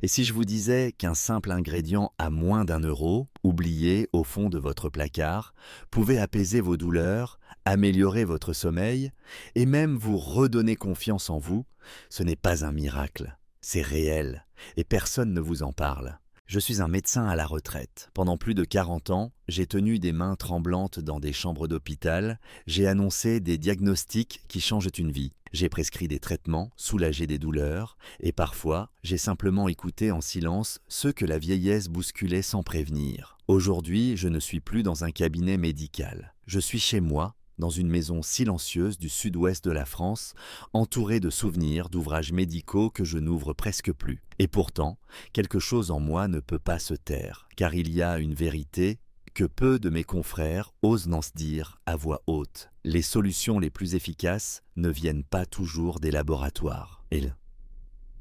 Et si je vous disais qu'un simple ingrédient à moins d'1 euro, oublié au fond de votre placard, pouvait apaiser vos douleurs, améliorer votre sommeil et même vous redonner confiance en vous, ce n'est pas un miracle, c'est réel et personne ne vous en parle. Je suis un médecin à la retraite. Pendant plus de 40 ans, j'ai tenu des mains tremblantes dans des chambres d'hôpital, j'ai annoncé des diagnostics qui changent une vie. J'ai prescrit des traitements, soulagé des douleurs, et parfois, j'ai simplement écouté en silence ceux que la vieillesse bousculait sans prévenir. Aujourd'hui, je ne suis plus dans un cabinet médical. Je suis chez moi, dans une maison silencieuse du sud-ouest de la France, entourée de souvenirs d'ouvrages médicaux que je n'ouvre presque plus. Et pourtant, quelque chose en moi ne peut pas se taire, car il y a une vérité que peu de mes confrères osent n'en se dire à voix haute. Les solutions les plus efficaces ne viennent pas toujours des laboratoires. Et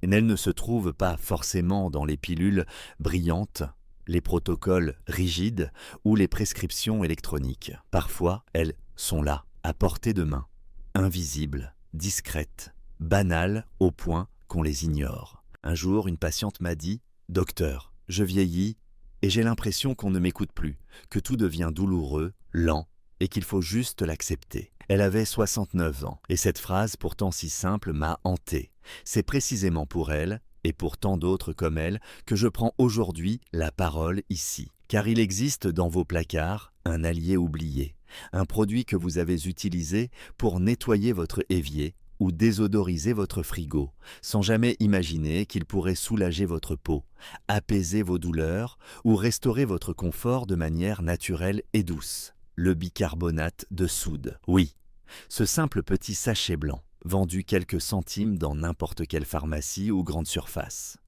elles ne se trouvent pas forcément dans les pilules brillantes, les protocoles rigides ou les prescriptions électroniques. Parfois, elles sont là, à portée de main, invisibles, discrètes, banales au point qu'on les ignore. Un jour, une patiente m'a dit « Docteur, je vieillis et j'ai l'impression qu'on ne m'écoute plus, que tout devient douloureux, lent et qu'il faut juste l'accepter. » Elle avait 69 ans et cette phrase pourtant si simple m'a hanté. C'est précisément pour elle et pour tant d'autres comme elle que je prends aujourd'hui la parole ici. Car il existe dans vos placards un allié oublié, un produit que vous avez utilisé pour nettoyer votre évier ou désodoriser votre frigo, sans jamais imaginer qu'il pourrait soulager votre peau, apaiser vos douleurs ou restaurer votre confort de manière naturelle et douce. Le bicarbonate de soude. Oui, ce simple petit sachet blanc, vendu quelques centimes dans n'importe quelle pharmacie ou grande surface.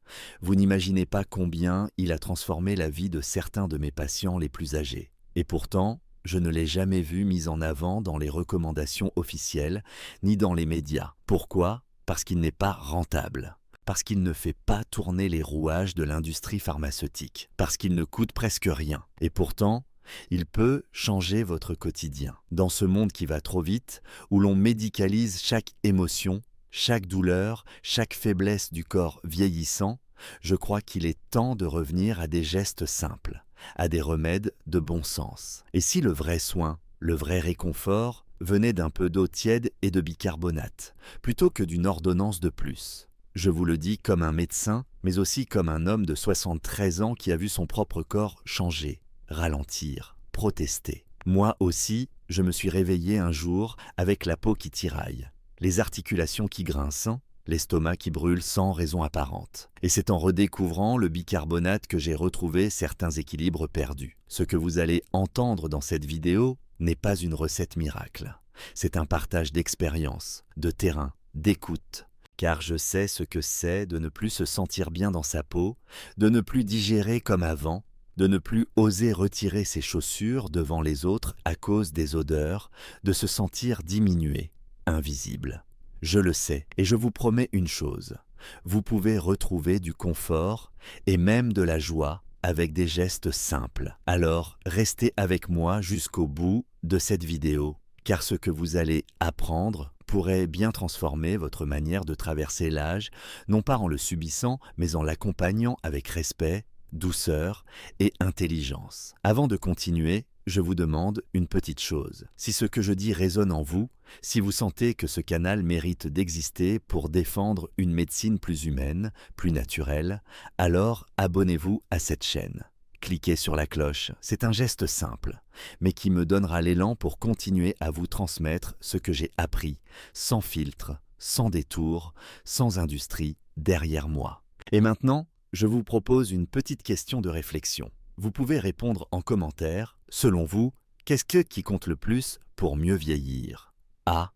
Vous n'imaginez pas combien il a transformé la vie de certains de mes patients les plus âgés. Et pourtant, je ne l'ai jamais vu mis en avant dans les recommandations officielles, ni dans les médias. Pourquoi? Parce qu'il n'est pas rentable. Parce qu'il ne fait pas tourner les rouages de l'industrie pharmaceutique. Parce qu'il ne coûte presque rien. Et pourtant, il peut changer votre quotidien. Dans ce monde qui va trop vite, où l'on médicalise chaque émotion, chaque douleur, chaque faiblesse du corps vieillissant, je crois qu'il est temps de revenir à des gestes simples, à des remèdes de bon sens. Et si le vrai soin, le vrai réconfort, venait d'un peu d'eau tiède et de bicarbonate, plutôt que d'une ordonnance de plus? Je vous le dis comme un médecin, mais aussi comme un homme de 73 ans qui a vu son propre corps changer, ralentir, protester. Moi aussi, je me suis réveillé un jour avec la peau qui tiraille, les articulations qui grincent, l'estomac qui brûle sans raison apparente. Et c'est en redécouvrant le bicarbonate que j'ai retrouvé certains équilibres perdus. Ce que vous allez entendre dans cette vidéo n'est pas une recette miracle. C'est un partage d'expérience, de terrain, d'écoute. Car je sais ce que c'est de ne plus se sentir bien dans sa peau, de ne plus digérer comme avant, de ne plus oser retirer ses chaussures devant les autres à cause des odeurs, de se sentir diminué, invisible. Je le sais et je vous promets une chose, vous pouvez retrouver du confort et même de la joie avec des gestes simples. Alors restez avec moi jusqu'au bout de cette vidéo, car ce que vous allez apprendre pourrait bien transformer votre manière de traverser l'âge, non pas en le subissant, mais en l'accompagnant avec respect, douceur et intelligence. Avant de continuer, je vous demande une petite chose. Si ce que je dis résonne en vous, si vous sentez que ce canal mérite d'exister pour défendre une médecine plus humaine, plus naturelle, alors abonnez-vous à cette chaîne. Cliquez sur la cloche, c'est un geste simple, mais qui me donnera l'élan pour continuer à vous transmettre ce que j'ai appris, sans filtre, sans détour, sans industrie, derrière moi. Et maintenant, je vous propose une petite question de réflexion. Vous pouvez répondre en commentaire. Selon vous, qu'est-ce qui compte le plus pour mieux vieillir? A.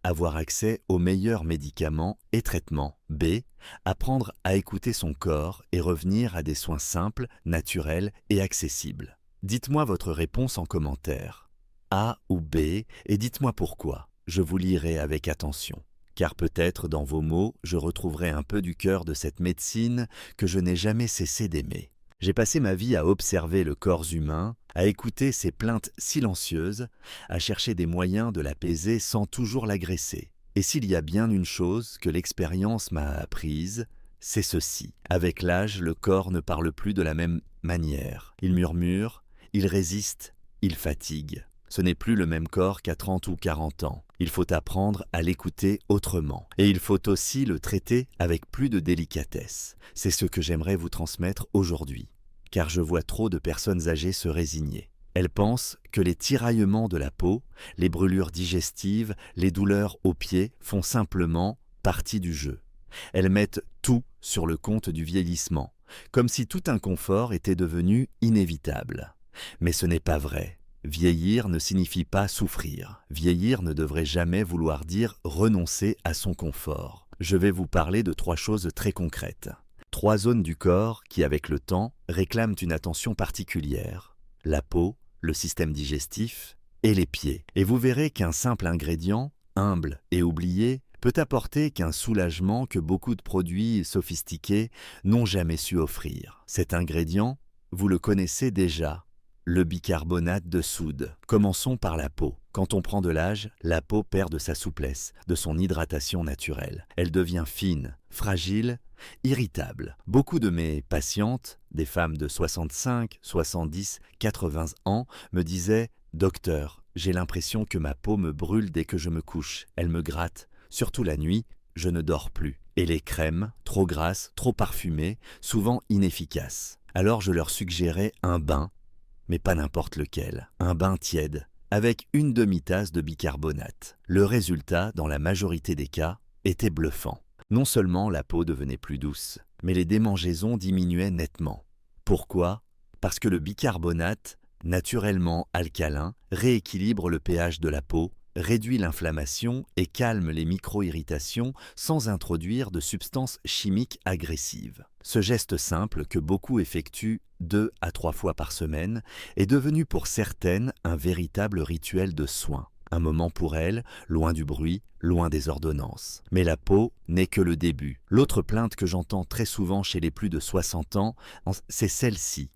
Avoir accès aux meilleurs médicaments et traitements. B. Apprendre à écouter son corps et revenir à des soins simples, naturels et accessibles. Dites-moi votre réponse en commentaire. A ou B, et dites-moi pourquoi. Je vous lirai avec attention. Car peut-être dans vos mots, je retrouverai un peu du cœur de cette médecine que je n'ai jamais cessé d'aimer. J'ai passé ma vie à observer le corps humain, à écouter ses plaintes silencieuses, à chercher des moyens de l'apaiser sans toujours l'agresser. Et s'il y a bien une chose que l'expérience m'a apprise, c'est ceci. Avec l'âge, le corps ne parle plus de la même manière. Il murmure, il résiste, il fatigue. Ce n'est plus le même corps qu'à 30 ou 40 ans. Il faut apprendre à l'écouter autrement. Et il faut aussi le traiter avec plus de délicatesse. C'est ce que j'aimerais vous transmettre aujourd'hui. Car je vois trop de personnes âgées se résigner. Elles pensent que les tiraillements de la peau, les brûlures digestives, les douleurs aux pieds font simplement partie du jeu. Elles mettent tout sur le compte du vieillissement, comme si tout inconfort était devenu inévitable. Mais ce n'est pas vrai. Vieillir ne signifie pas souffrir. Vieillir ne devrait jamais vouloir dire renoncer à son confort. Je vais vous parler de 3 choses très concrètes. 3 zones du corps qui, avec le temps, réclament une attention particulière. La peau, le système digestif et les pieds. Et vous verrez qu'un simple ingrédient, humble et oublié, peut apporter qu'un soulagement que beaucoup de produits sophistiqués n'ont jamais su offrir. Cet ingrédient, vous le connaissez déjà, le bicarbonate de soude. Commençons par la peau. Quand on prend de l'âge, la peau perd de sa souplesse, de son hydratation naturelle. Elle devient fine, fragile, irritable. Beaucoup de mes patientes, des femmes de 65, 70, 80 ans, me disaient « Docteur, j'ai l'impression que ma peau me brûle dès que je me couche. Elle me gratte. Surtout la nuit, je ne dors plus. » Et les crèmes, trop grasses, trop parfumées, souvent inefficaces. Alors je leur suggérais un bain, mais pas n'importe lequel. Un bain tiède, avec une demi-tasse de bicarbonate. Le résultat, dans la majorité des cas, était bluffant. Non seulement la peau devenait plus douce, mais les démangeaisons diminuaient nettement. Pourquoi? Parce que le bicarbonate, naturellement alcalin, rééquilibre le pH de la peau, réduit l'inflammation et calme les micro-irritations sans introduire de substances chimiques agressives. Ce geste simple, que beaucoup effectuent 2 à 3 fois par semaine, est devenu pour certaines un véritable rituel de soin. Un moment pour elles, loin du bruit, loin des ordonnances. Mais la peau n'est que le début. L'autre plainte que j'entends très souvent chez les plus de 60 ans, c'est celle-ci.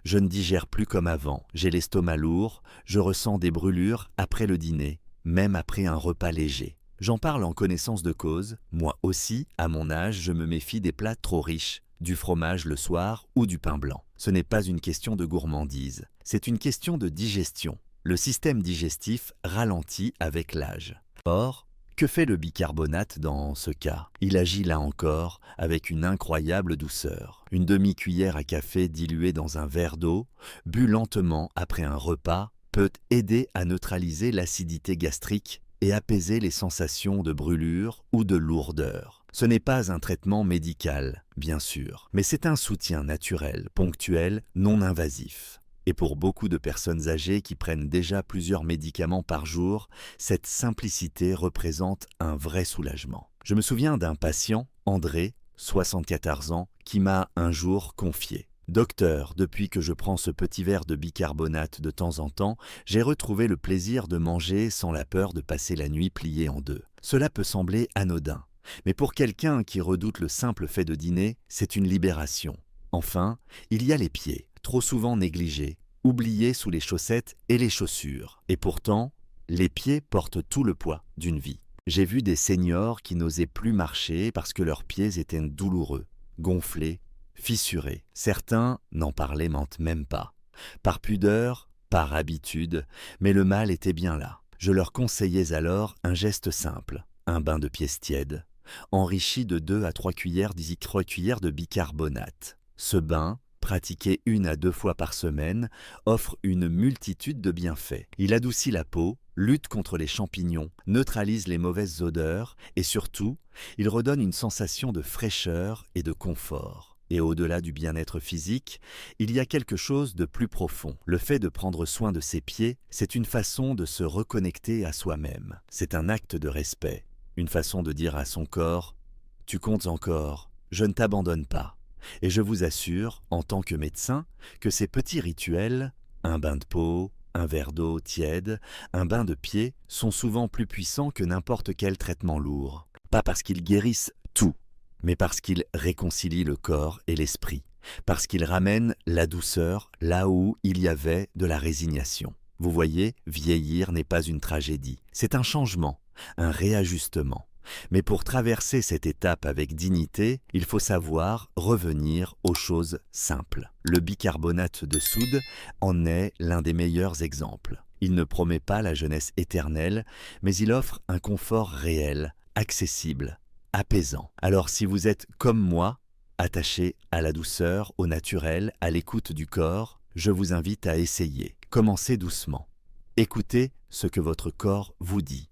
Je ne digère plus comme avant, j'ai l'estomac lourd, je ressens des brûlures après le dîner, même après un repas léger. J'en parle en connaissance de cause, moi aussi, à mon âge, je me méfie des plats trop riches, du fromage le soir ou du pain blanc. Ce n'est pas une question de gourmandise, c'est une question de digestion. Le système digestif ralentit avec l'âge. Or, que fait le bicarbonate dans ce cas? Il agit là encore avec une incroyable douceur. Une demi-cuillère à café diluée dans un verre d'eau, bu lentement après un repas, peut aider à neutraliser l'acidité gastrique et apaiser les sensations de brûlure ou de lourdeur. Ce n'est pas un traitement médical, bien sûr, mais c'est un soutien naturel, ponctuel, non invasif. Et pour beaucoup de personnes âgées qui prennent déjà plusieurs médicaments par jour, cette simplicité représente un vrai soulagement. Je me souviens d'un patient, André, 74 ans, qui m'a un jour confié. « Docteur, depuis que je prends ce petit verre de bicarbonate de temps en temps, j'ai retrouvé le plaisir de manger sans la peur de passer la nuit pliée en 2. Cela peut sembler anodin, mais pour quelqu'un qui redoute le simple fait de dîner, c'est une libération. Enfin, il y a les pieds, trop souvent négligés, oubliés sous les chaussettes et les chaussures. Et pourtant, les pieds portent tout le poids d'une vie. J'ai vu des seniors qui n'osaient plus marcher parce que leurs pieds étaient douloureux, gonflés, fissurés. Certains n'en parlaient même pas. Par pudeur, par habitude, mais le mal était bien là. Je leur conseillais alors un geste simple, un bain de pièces tièdes, enrichi de 2 à 3 cuillères de bicarbonate. Ce bain, pratiqué 1 à 2 fois par semaine, offre une multitude de bienfaits. Il adoucit la peau, lutte contre les champignons, neutralise les mauvaises odeurs et surtout, il redonne une sensation de fraîcheur et de confort. Et au-delà du bien-être physique, il y a quelque chose de plus profond. Le fait de prendre soin de ses pieds, c'est une façon de se reconnecter à soi-même. C'est un acte de respect, une façon de dire à son corps « Tu comptes encore, je ne t'abandonne pas ». Et je vous assure, en tant que médecin, que ces petits rituels, un bain de peau, un verre d'eau tiède, un bain de pied, sont souvent plus puissants que n'importe quel traitement lourd. Pas parce qu'ils guérissent tout, mais parce qu'ils réconcilient le corps et l'esprit, parce qu'ils ramènent la douceur là où il y avait de la résignation. Vous voyez, vieillir n'est pas une tragédie, c'est un changement, un réajustement. Mais pour traverser cette étape avec dignité, il faut savoir revenir aux choses simples. Le bicarbonate de soude en est l'un des meilleurs exemples. Il ne promet pas la jeunesse éternelle, mais il offre un confort réel, accessible, apaisant. Alors si vous êtes comme moi, attaché à la douceur, au naturel, à l'écoute du corps, je vous invite à essayer. Commencez doucement. Écoutez ce que votre corps vous dit.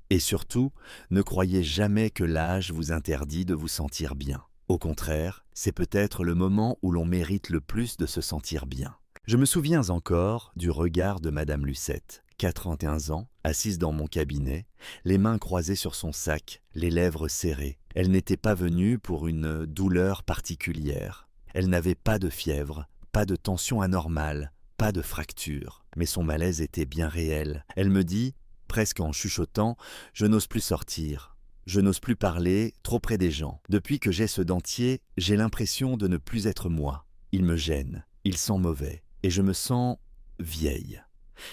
Et surtout, ne croyez jamais que l'âge vous interdit de vous sentir bien. Au contraire, c'est peut-être le moment où l'on mérite le plus de se sentir bien. Je me souviens encore du regard de Madame Lucette, 81 ans, assise dans mon cabinet, les mains croisées sur son sac, les lèvres serrées. Elle n'était pas venue pour une douleur particulière. Elle n'avait pas de fièvre, pas de tension anormale, pas de fracture. Mais son malaise était bien réel. Elle me dit, presque en chuchotant, « Je n'ose plus sortir. Je n'ose plus parler, trop près des gens. Depuis que j'ai ce dentier, j'ai l'impression de ne plus être moi. Il me gêne, il sent mauvais, et je me sens vieille. »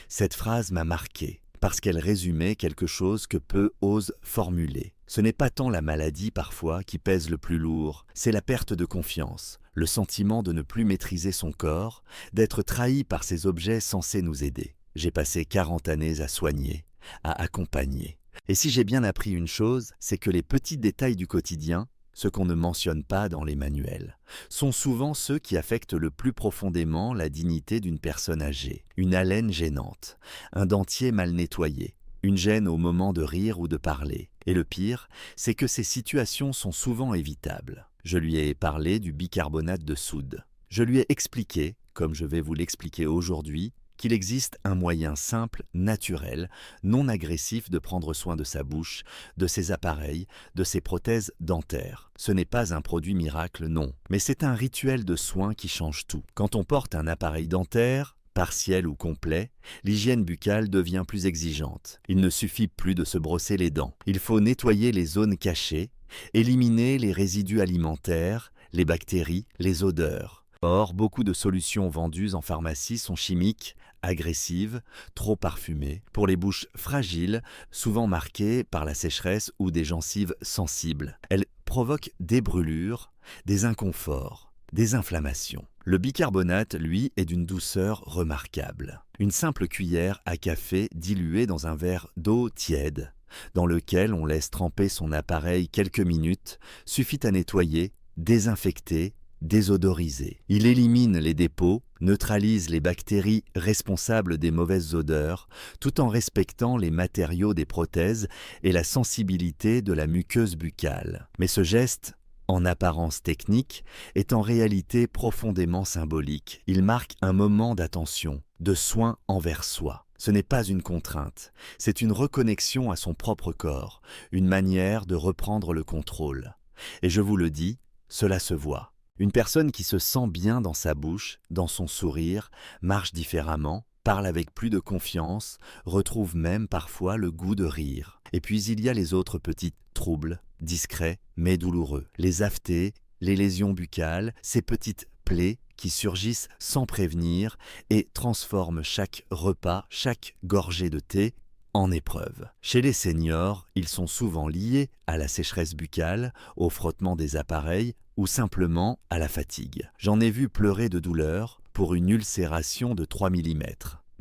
Cette phrase m'a marqué, parce qu'elle résumait quelque chose que peu osent formuler. Ce n'est pas tant la maladie parfois qui pèse le plus lourd, c'est la perte de confiance, le sentiment de ne plus maîtriser son corps, d'être trahi par ces objets censés nous aider. J'ai passé 40 années à soigner, à accompagner. Et si j'ai bien appris une chose, c'est que les petits détails du quotidien, ce qu'on ne mentionne pas dans les manuels, sont souvent ceux qui affectent le plus profondément la dignité d'une personne âgée. Une haleine gênante, un dentier mal nettoyé, une gêne au moment de rire ou de parler. Et le pire, c'est que ces situations sont souvent évitables. Je lui ai parlé du bicarbonate de soude. Je lui ai expliqué, comme je vais vous l'expliquer aujourd'hui, qu'il existe un moyen simple, naturel, non agressif de prendre soin de sa bouche, de ses appareils, de ses prothèses dentaires. Ce n'est pas un produit miracle, non, mais c'est un rituel de soins qui change tout. Quand on porte un appareil dentaire, partiel ou complet, l'hygiène buccale devient plus exigeante. Il ne suffit plus de se brosser les dents. Il faut nettoyer les zones cachées, éliminer les résidus alimentaires, les bactéries, les odeurs. Or, beaucoup de solutions vendues en pharmacie sont chimiques, agressives, trop parfumées, pour les bouches fragiles, souvent marquées par la sécheresse ou des gencives sensibles. Elles provoquent des brûlures, des inconforts, des inflammations. Le bicarbonate, lui, est d'une douceur remarquable. Une simple cuillère à café diluée dans un verre d'eau tiède, dans lequel on laisse tremper son appareil quelques minutes, suffit à nettoyer, désinfecter, désodoriser. Il élimine les dépôts, neutralise les bactéries responsables des mauvaises odeurs, tout en respectant les matériaux des prothèses et la sensibilité de la muqueuse buccale. Mais ce geste, en apparence technique, est en réalité profondément symbolique. Il marque un moment d'attention, de soin envers soi. Ce n'est pas une contrainte, c'est une reconnexion à son propre corps, une manière de reprendre le contrôle. Et je vous le dis, cela se voit. Une personne qui se sent bien dans sa bouche, dans son sourire, marche différemment, parle avec plus de confiance, retrouve même parfois le goût de rire. Et puis il y a les autres petits troubles, discrets mais douloureux. Les aphthées, les lésions buccales, ces petites plaies qui surgissent sans prévenir et transforment chaque repas, chaque gorgée de thé en épreuve. Chez les seniors, ils sont souvent liés à la sécheresse buccale, au frottement des appareils ou simplement à la fatigue. J'en ai vu pleurer de douleur pour une ulcération de 3 mm,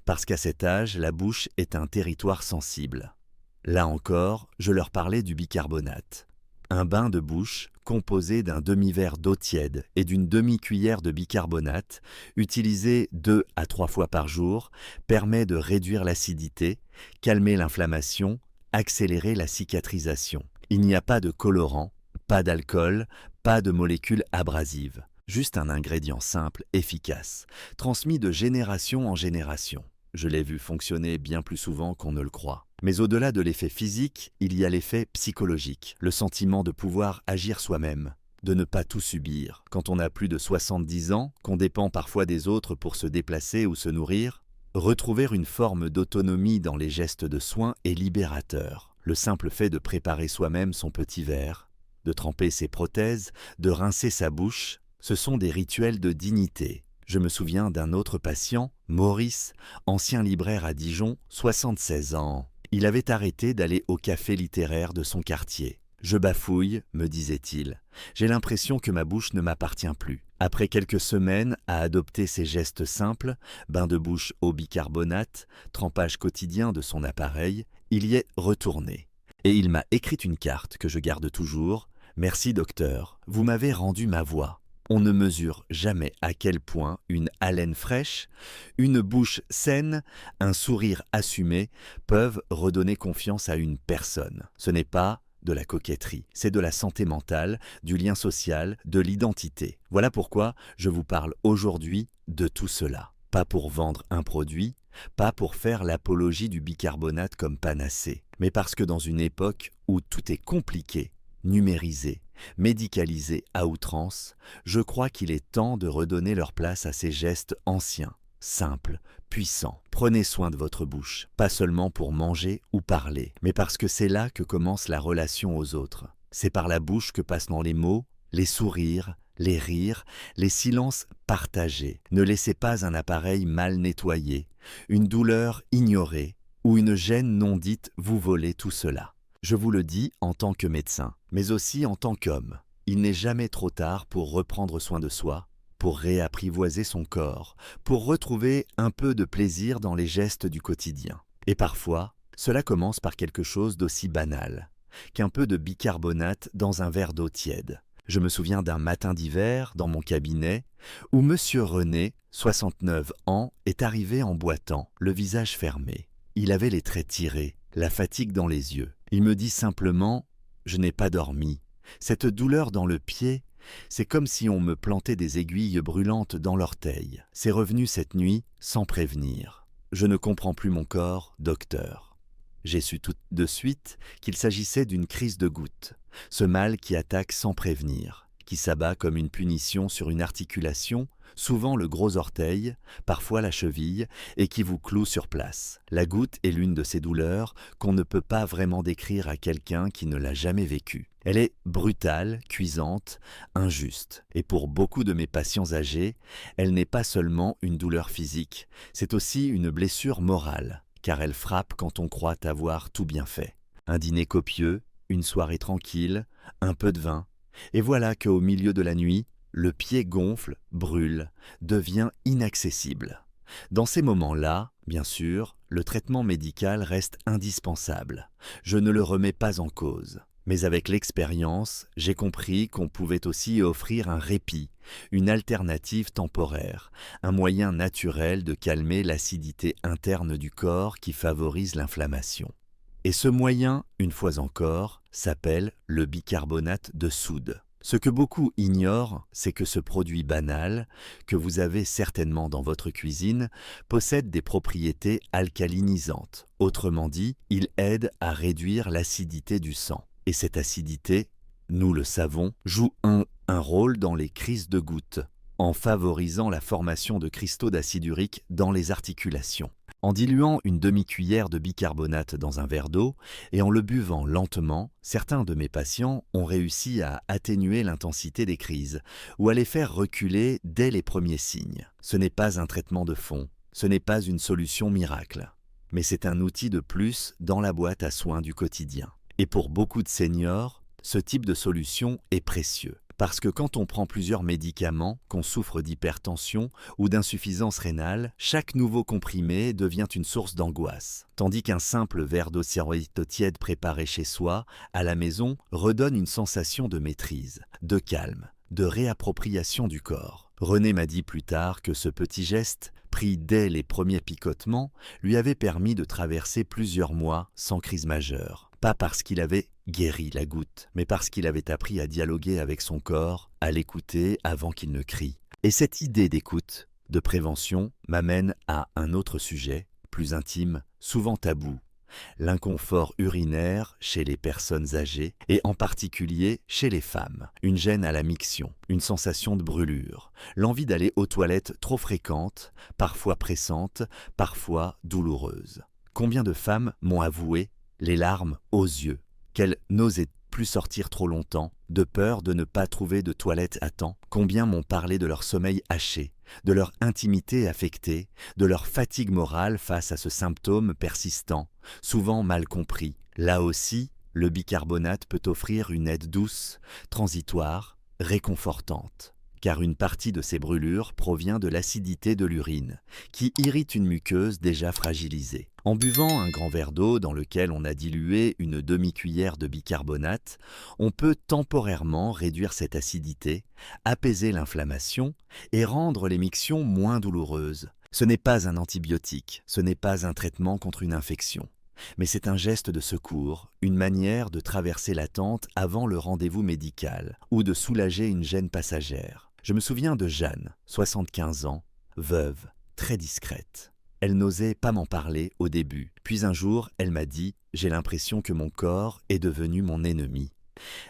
parce qu'à cet âge, la bouche est un territoire sensible. Là encore, je leur parlais du bicarbonate. Un bain de bouche composé d'un demi-verre d'eau tiède et d'une demi-cuillère de bicarbonate, utilisé 2 à 3 fois par jour, permet de réduire l'acidité, calmer l'inflammation, accélérer la cicatrisation. Il n'y a pas de colorant, pas d'alcool, pas de molécules abrasives. Juste un ingrédient simple, efficace, transmis de génération en génération. Je l'ai vu fonctionner bien plus souvent qu'on ne le croit. Mais au-delà de l'effet physique, il y a l'effet psychologique, le sentiment de pouvoir agir soi-même, de ne pas tout subir. Quand on a plus de 70 ans, qu'on dépend parfois des autres pour se déplacer ou se nourrir, retrouver une forme d'autonomie dans les gestes de soin est libérateur. Le simple fait de préparer soi-même son petit verre, de tremper ses prothèses, de rincer sa bouche, ce sont des rituels de dignité. Je me souviens d'un autre patient, Maurice, ancien libraire à Dijon, 76 ans. Il avait arrêté d'aller au café littéraire de son quartier. Je bafouille, me disait-il. J'ai l'impression que ma bouche ne m'appartient plus. Après quelques semaines à adopter ces gestes simples, bain de bouche au bicarbonate, trempage quotidien de son appareil, il y est retourné. Et il m'a écrit une carte que je garde toujours. Merci docteur, vous m'avez rendu ma voix. On ne mesure jamais à quel point une haleine fraîche, une bouche saine, un sourire assumé peuvent redonner confiance à une personne. Ce n'est pas de la coquetterie, c'est de la santé mentale, du lien social, de l'identité. Voilà pourquoi je vous parle aujourd'hui de tout cela. Pas pour vendre un produit, pas pour faire l'apologie du bicarbonate comme panacée, mais parce que dans une époque où tout est compliqué, numérisé, médicalisé à outrance, je crois qu'il est temps de redonner leur place à ces gestes anciens, simples, puissants. Prenez soin de votre bouche, pas seulement pour manger ou parler, mais parce que c'est là que commence la relation aux autres. C'est par la bouche que passent dans les mots, les sourires, les rires, les silences partagés. Ne laissez pas un appareil mal nettoyé, une douleur ignorée ou une gêne non dite vous voler tout cela. Je vous le dis en tant que médecin, mais aussi en tant qu'homme. Il n'est jamais trop tard pour reprendre soin de soi, pour réapprivoiser son corps, pour retrouver un peu de plaisir dans les gestes du quotidien. Et parfois, cela commence par quelque chose d'aussi banal qu'un peu de bicarbonate dans un verre d'eau tiède. Je me souviens d'un matin d'hiver dans mon cabinet où Monsieur René, 69 ans, est arrivé en boitant, le visage fermé. Il avait les traits tirés, la fatigue dans les yeux. Il me dit simplement « Je n'ai pas dormi. Cette douleur dans le pied, c'est comme si on me plantait des aiguilles brûlantes dans l'orteil. C'est revenu cette nuit sans prévenir. Je ne comprends plus mon corps, docteur. » J'ai su tout de suite qu'il s'agissait d'une crise de goutte, ce mal qui attaque sans prévenir, qui s'abat comme une punition sur une articulation, souvent le gros orteil, parfois la cheville, et qui vous cloue sur place. La goutte est l'une de ces douleurs qu'on ne peut pas vraiment décrire à quelqu'un qui ne l'a jamais vécue. Elle est brutale, cuisante, injuste. Et pour beaucoup de mes patients âgés, elle n'est pas seulement une douleur physique, c'est aussi une blessure morale, car elle frappe quand on croit avoir tout bien fait. Un dîner copieux, une soirée tranquille, un peu de vin, et voilà qu'au milieu de la nuit, le pied gonfle, brûle, devient inaccessible. Dans ces moments-là, bien sûr, le traitement médical reste indispensable. Je ne le remets pas en cause. Mais avec l'expérience, j'ai compris qu'on pouvait aussi offrir un répit, une alternative temporaire, un moyen naturel de calmer l'acidité interne du corps qui favorise l'inflammation. Et ce moyen, une fois encore, s'appelle le bicarbonate de soude. Ce que beaucoup ignorent, c'est que ce produit banal, que vous avez certainement dans votre cuisine, possède des propriétés alcalinisantes. Autrement dit, il aide à réduire l'acidité du sang. Et cette acidité, nous le savons, joue un rôle dans les crises de goutte, en favorisant la formation de cristaux d'acide urique dans les articulations. En diluant une demi-cuillère de bicarbonate dans un verre d'eau et en le buvant lentement, certains de mes patients ont réussi à atténuer l'intensité des crises ou à les faire reculer dès les premiers signes. Ce n'est pas un traitement de fond, ce n'est pas une solution miracle, mais c'est un outil de plus dans la boîte à soins du quotidien. Et pour beaucoup de seniors, ce type de solution est précieux. Parce que quand on prend plusieurs médicaments, qu'on souffre d'hypertension ou d'insuffisance rénale, chaque nouveau comprimé devient une source d'angoisse. Tandis qu'un simple verre d'eau tiède préparé chez soi, à la maison, redonne une sensation de maîtrise, de calme, de réappropriation du corps. René m'a dit plus tard que ce petit geste, pris dès les premiers picotements, lui avait permis de traverser plusieurs mois sans crise majeure. Pas parce qu'il avait guéri la goutte, mais parce qu'il avait appris à dialoguer avec son corps, à l'écouter avant qu'il ne crie. Et cette idée d'écoute, de prévention, m'amène à un autre sujet, plus intime, souvent tabou, l'inconfort urinaire chez les personnes âgées et en particulier chez les femmes, une gêne à la miction, une sensation de brûlure, l'envie d'aller aux toilettes trop fréquente, parfois pressante, parfois douloureuse. Combien de femmes m'ont avoué, les larmes aux yeux, qu'elles n'osaient plus sortir trop longtemps, de peur de ne pas trouver de toilette à temps? Combien m'ont parlé de leur sommeil haché, de leur intimité affectée, de leur fatigue morale face à ce symptôme persistant, souvent mal compris? Là aussi, le bicarbonate peut offrir une aide douce, transitoire, réconfortante. Car une partie de ces brûlures provient de l'acidité de l'urine, qui irrite une muqueuse déjà fragilisée. En buvant un grand verre d'eau dans lequel on a dilué une demi-cuillère de bicarbonate, on peut temporairement réduire cette acidité, apaiser l'inflammation et rendre l'émiction moins douloureuse. Ce n'est pas un antibiotique, ce n'est pas un traitement contre une infection. Mais c'est un geste de secours, une manière de traverser l'attente avant le rendez-vous médical ou de soulager une gêne passagère. Je me souviens de Jeanne, 75 ans, veuve, très discrète. Elle n'osait pas m'en parler au début. Puis un jour, elle m'a dit « J'ai l'impression que mon corps est devenu mon ennemi. »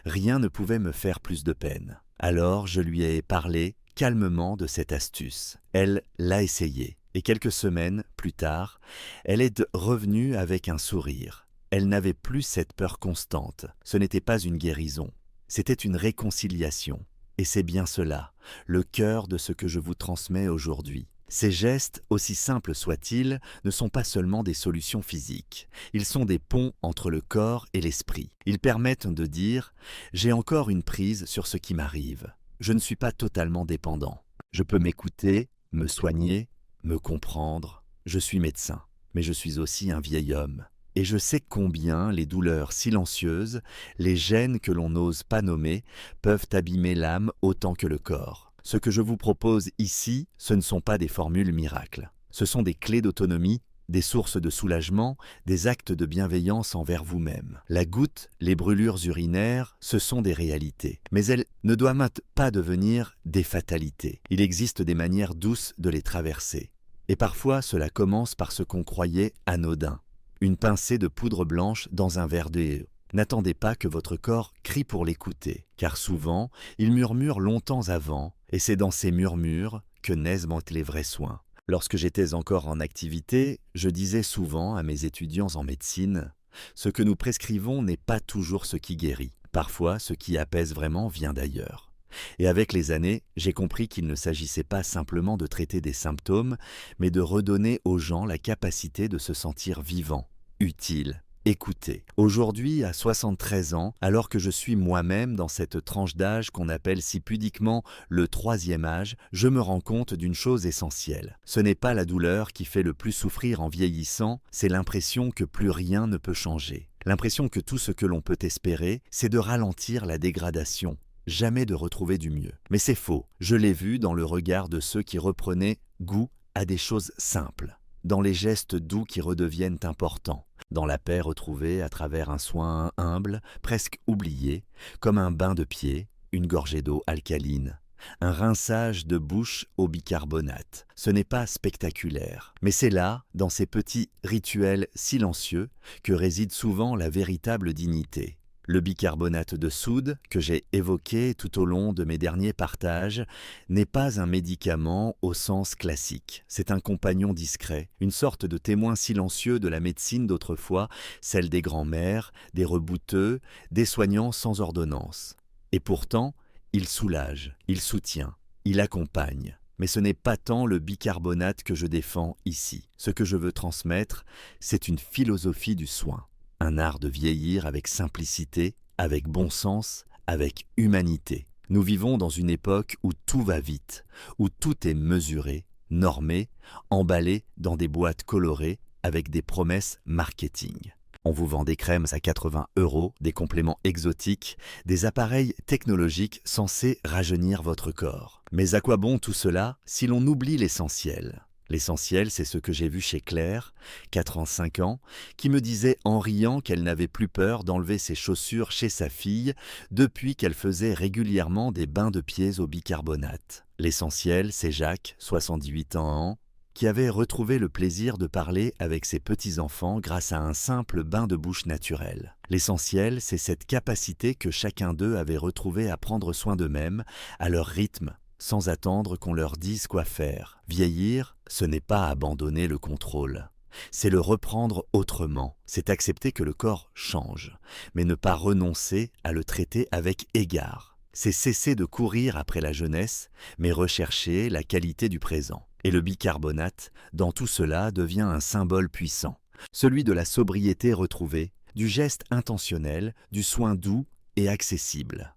Rien ne pouvait me faire plus de peine. Alors je lui ai parlé calmement de cette astuce. Elle l'a essayée. Et quelques semaines plus tard, elle est revenue avec un sourire. Elle n'avait plus cette peur constante. Ce n'était pas une guérison. C'était une réconciliation. Et c'est bien cela, le cœur de ce que je vous transmets aujourd'hui. Ces gestes, aussi simples soient-ils, ne sont pas seulement des solutions physiques. Ils sont des ponts entre le corps et l'esprit. Ils permettent de dire « J'ai encore une prise sur ce qui m'arrive. Je ne suis pas totalement dépendant. Je peux m'écouter, me soigner, me comprendre. Je suis médecin, mais je suis aussi un vieil homme. Et je sais combien les douleurs silencieuses, les gênes que l'on n'ose pas nommer, peuvent abîmer l'âme autant que le corps. Ce que je vous propose ici, ce ne sont pas des formules miracles. Ce sont des clés d'autonomie, des sources de soulagement, des actes de bienveillance envers vous-même. La goutte, les brûlures urinaires, ce sont des réalités. Mais elles ne doivent pas devenir des fatalités. Il existe des manières douces de les traverser. Et parfois, cela commence par ce qu'on croyait anodin. Une pincée de poudre blanche dans un verre d'eau. N'attendez pas que votre corps crie pour l'écouter, car souvent, il murmure longtemps avant, et c'est dans ces murmures que naissent les vrais soins. Lorsque j'étais encore en activité, je disais souvent à mes étudiants en médecine, « Ce que nous prescrivons n'est pas toujours ce qui guérit. Parfois, ce qui apaise vraiment vient d'ailleurs. » Et avec les années, j'ai compris qu'il ne s'agissait pas simplement de traiter des symptômes, mais de redonner aux gens la capacité de se sentir vivants, utiles, écoutés. Aujourd'hui, à 73 ans, alors que je suis moi-même dans cette tranche d'âge qu'on appelle si pudiquement le troisième âge, je me rends compte d'une chose essentielle. Ce n'est pas la douleur qui fait le plus souffrir en vieillissant, c'est l'impression que plus rien ne peut changer. L'impression que tout ce que l'on peut espérer, c'est de ralentir la dégradation. Jamais de retrouver du mieux. Mais c'est faux, je l'ai vu dans le regard de ceux qui reprenaient goût à des choses simples, dans les gestes doux qui redeviennent importants, dans la paix retrouvée à travers un soin humble, presque oublié, comme un bain de pied, une gorgée d'eau alcaline, un rinçage de bouche au bicarbonate. Ce n'est pas spectaculaire, mais c'est là, dans ces petits rituels silencieux, que réside souvent la véritable dignité. Le bicarbonate de soude, que j'ai évoqué tout au long de mes derniers partages, n'est pas un médicament au sens classique. C'est un compagnon discret, une sorte de témoin silencieux de la médecine d'autrefois, celle des grands-mères, des rebouteux, des soignants sans ordonnance. Et pourtant, il soulage, il soutient, il accompagne. Mais ce n'est pas tant le bicarbonate que je défends ici. Ce que je veux transmettre, c'est une philosophie du soin. Un art de vieillir avec simplicité, avec bon sens, avec humanité. Nous vivons dans une époque où tout va vite, où tout est mesuré, normé, emballé dans des boîtes colorées avec des promesses marketing. On vous vend des crèmes à 80 €, des compléments exotiques, des appareils technologiques censés rajeunir votre corps. Mais à quoi bon tout cela si l'on oublie l'essentiel ? L'essentiel, c'est ce que j'ai vu chez Claire, 85 ans, qui me disait en riant qu'elle n'avait plus peur d'enlever ses chaussures chez sa fille depuis qu'elle faisait régulièrement des bains de pieds au bicarbonate. L'essentiel, c'est Jacques, 78 ans, qui avait retrouvé le plaisir de parler avec ses petits-enfants grâce à un simple bain de bouche naturel. L'essentiel, c'est cette capacité que chacun d'eux avait retrouvée à prendre soin d'eux-mêmes, à leur rythme, sans attendre qu'on leur dise quoi faire. Vieillir, ce n'est pas abandonner le contrôle. C'est le reprendre autrement. C'est accepter que le corps change, mais ne pas renoncer à le traiter avec égard. C'est cesser de courir après la jeunesse, mais rechercher la qualité du présent. Et le bicarbonate, dans tout cela, devient un symbole puissant. Celui de la sobriété retrouvée, du geste intentionnel, du soin doux et accessible.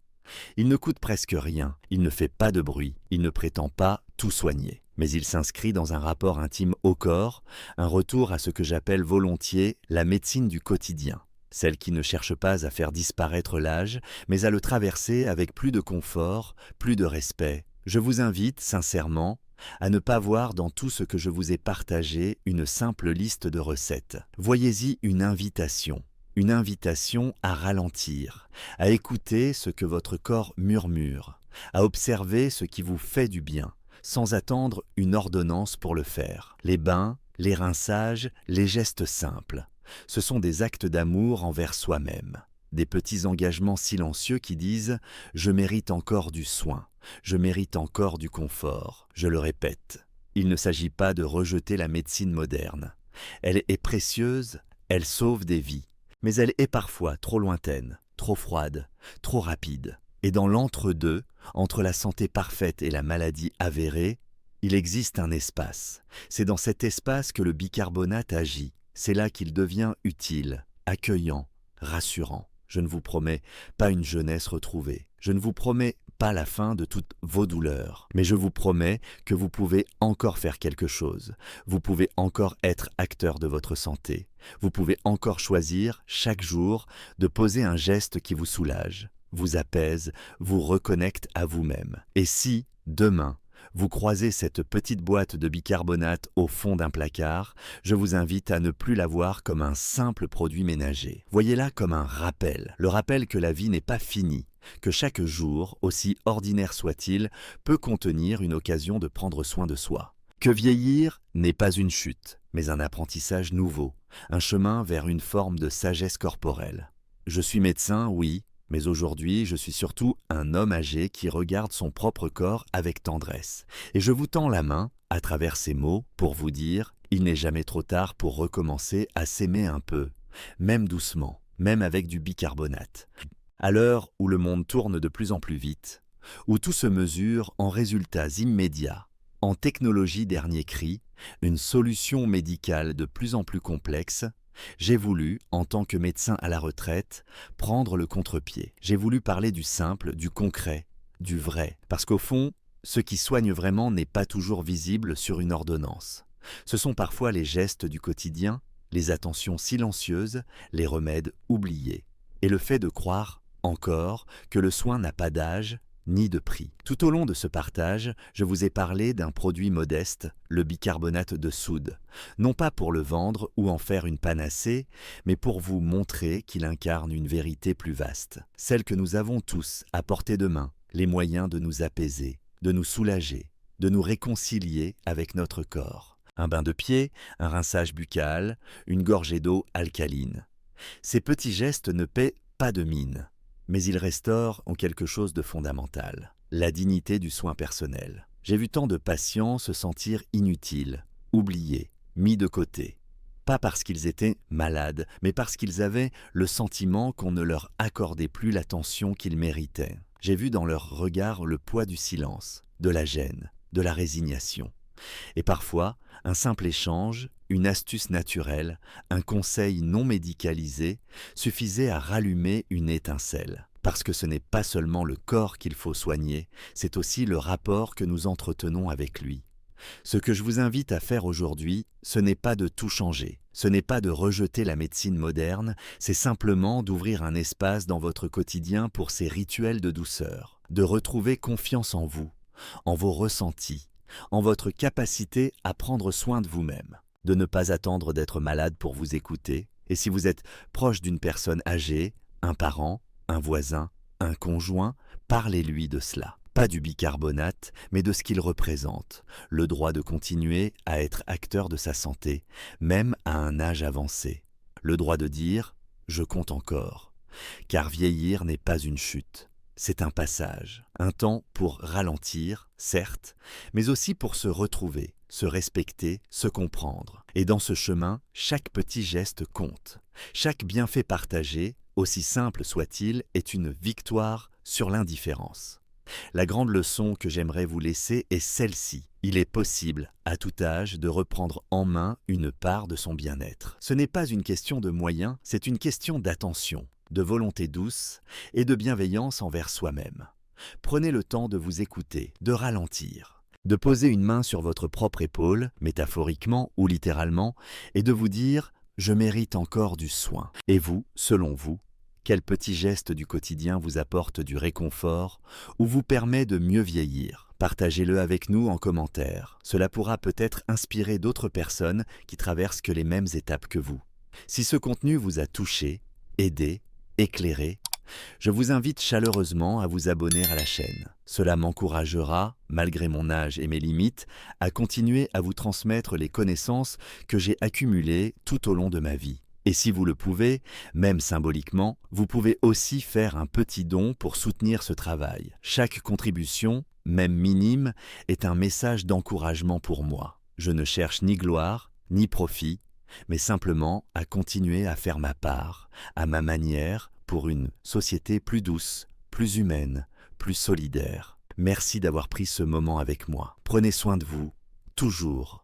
Il ne coûte presque rien, il ne fait pas de bruit, il ne prétend pas tout soigner. Mais il s'inscrit dans un rapport intime au corps, un retour à ce que j'appelle volontiers la médecine du quotidien. Celle qui ne cherche pas à faire disparaître l'âge, mais à le traverser avec plus de confort, plus de respect. Je vous invite, sincèrement, à ne pas voir dans tout ce que je vous ai partagé une simple liste de recettes. Voyez-y une invitation à ralentir, à écouter ce que votre corps murmure, à observer ce qui vous fait du bien, sans attendre une ordonnance pour le faire. Les bains, les rinçages, les gestes simples. Ce sont des actes d'amour envers soi-même, des petits engagements silencieux qui disent « je mérite encore du soin, je mérite encore du confort ». Je le répète, il ne s'agit pas de rejeter la médecine moderne. Elle est précieuse, elle sauve des vies, mais elle est parfois trop lointaine, trop froide, trop rapide. Et dans l'entre-deux, entre la santé parfaite et la maladie avérée, il existe un espace. C'est dans cet espace que le bicarbonate agit. C'est là qu'il devient utile, accueillant, rassurant. Je ne vous promets pas une jeunesse retrouvée. Je ne vous promets pas la fin de toutes vos douleurs. Mais je vous promets que vous pouvez encore faire quelque chose. Vous pouvez encore être acteur de votre santé. Vous pouvez encore choisir, chaque jour, de poser un geste qui vous soulage, vous apaise, vous reconnecte à vous-même. Et si, demain, vous croisez cette petite boîte de bicarbonate au fond d'un placard, je vous invite à ne plus la voir comme un simple produit ménager. Voyez-la comme un rappel, le rappel que la vie n'est pas finie, que chaque jour, aussi ordinaire soit-il, peut contenir une occasion de prendre soin de soi. Que vieillir n'est pas une chute, mais un apprentissage nouveau, un chemin vers une forme de sagesse corporelle. Je suis médecin, oui, mais aujourd'hui, je suis surtout un homme âgé qui regarde son propre corps avec tendresse. Et je vous tends la main, à travers ces mots, pour vous dire « il n'est jamais trop tard pour recommencer à s'aimer un peu, même doucement, même avec du bicarbonate ». À l'heure où le monde tourne de plus en plus vite, où tout se mesure en résultats immédiats, en technologie dernier cri, une solution médicale de plus en plus complexe, j'ai voulu, en tant que médecin à la retraite, prendre le contre-pied. J'ai voulu parler du simple, du concret, du vrai. Parce qu'au fond, ce qui soigne vraiment n'est pas toujours visible sur une ordonnance. Ce sont parfois les gestes du quotidien, les attentions silencieuses, les remèdes oubliés. Et le fait de croire, encore, que le soin n'a pas d'âge, ni de prix. Tout au long de ce partage, je vous ai parlé d'un produit modeste, le bicarbonate de soude, non pas pour le vendre ou en faire une panacée, mais pour vous montrer qu'il incarne une vérité plus vaste, celle que nous avons tous à portée de main, les moyens de nous apaiser, de nous soulager, de nous réconcilier avec notre corps. Un bain de pied, un rinçage buccal, une gorgée d'eau alcaline. Ces petits gestes ne paient pas de mine, mais ils restaurent en quelque chose de fondamental, la dignité du soin personnel. J'ai vu tant de patients se sentir inutiles, oubliés, mis de côté. Pas parce qu'ils étaient malades, mais parce qu'ils avaient le sentiment qu'on ne leur accordait plus l'attention qu'ils méritaient. J'ai vu dans leur regard le poids du silence, de la gêne, de la résignation. Et parfois, un simple échange, une astuce naturelle, un conseil non médicalisé suffisait à rallumer une étincelle. Parce que ce n'est pas seulement le corps qu'il faut soigner, c'est aussi le rapport que nous entretenons avec lui. Ce que je vous invite à faire aujourd'hui, ce n'est pas de tout changer, ce n'est pas de rejeter la médecine moderne, c'est simplement d'ouvrir un espace dans votre quotidien pour ces rituels de douceur, de retrouver confiance en vous, en vos ressentis, en votre capacité à prendre soin de vous-même, de ne pas attendre d'être malade pour vous écouter, et si vous êtes proche d'une personne âgée, un parent, un voisin, un conjoint, parlez-lui de cela. Pas du bicarbonate, mais de ce qu'il représente, le droit de continuer à être acteur de sa santé, même à un âge avancé. Le droit de dire « je compte encore », car vieillir n'est pas une chute. C'est un passage, un temps pour ralentir, certes, mais aussi pour se retrouver, se respecter, se comprendre. Et dans ce chemin, chaque petit geste compte. Chaque bienfait partagé, aussi simple soit-il, est une victoire sur l'indifférence. La grande leçon que j'aimerais vous laisser est celle-ci. Il est possible, à tout âge, de reprendre en main une part de son bien-être. Ce n'est pas une question de moyens, c'est une question d'attention, de volonté douce et de bienveillance envers soi-même. Prenez le temps de vous écouter, de ralentir, de poser une main sur votre propre épaule, métaphoriquement ou littéralement, et de vous dire « je mérite encore du soin ». Et vous, selon vous, quel petit geste du quotidien vous apporte du réconfort ou vous permet de mieux vieillir? Partagez-le avec nous en commentaire. Cela pourra peut-être inspirer d'autres personnes qui traversent que les mêmes étapes que vous. Si ce contenu vous a touché, aidé, éclairé, je vous invite chaleureusement à vous abonner à la chaîne. Cela m'encouragera, malgré mon âge et mes limites, à continuer à vous transmettre les connaissances que j'ai accumulées tout au long de ma vie. Et si vous le pouvez, même symboliquement, vous pouvez aussi faire un petit don pour soutenir ce travail. Chaque contribution, même minime, est un message d'encouragement pour moi. Je ne cherche ni gloire, ni profit, mais simplement à continuer à faire ma part, à ma manière, pour une société plus douce, plus humaine, plus solidaire. Merci d'avoir pris ce moment avec moi. Prenez soin de vous, toujours.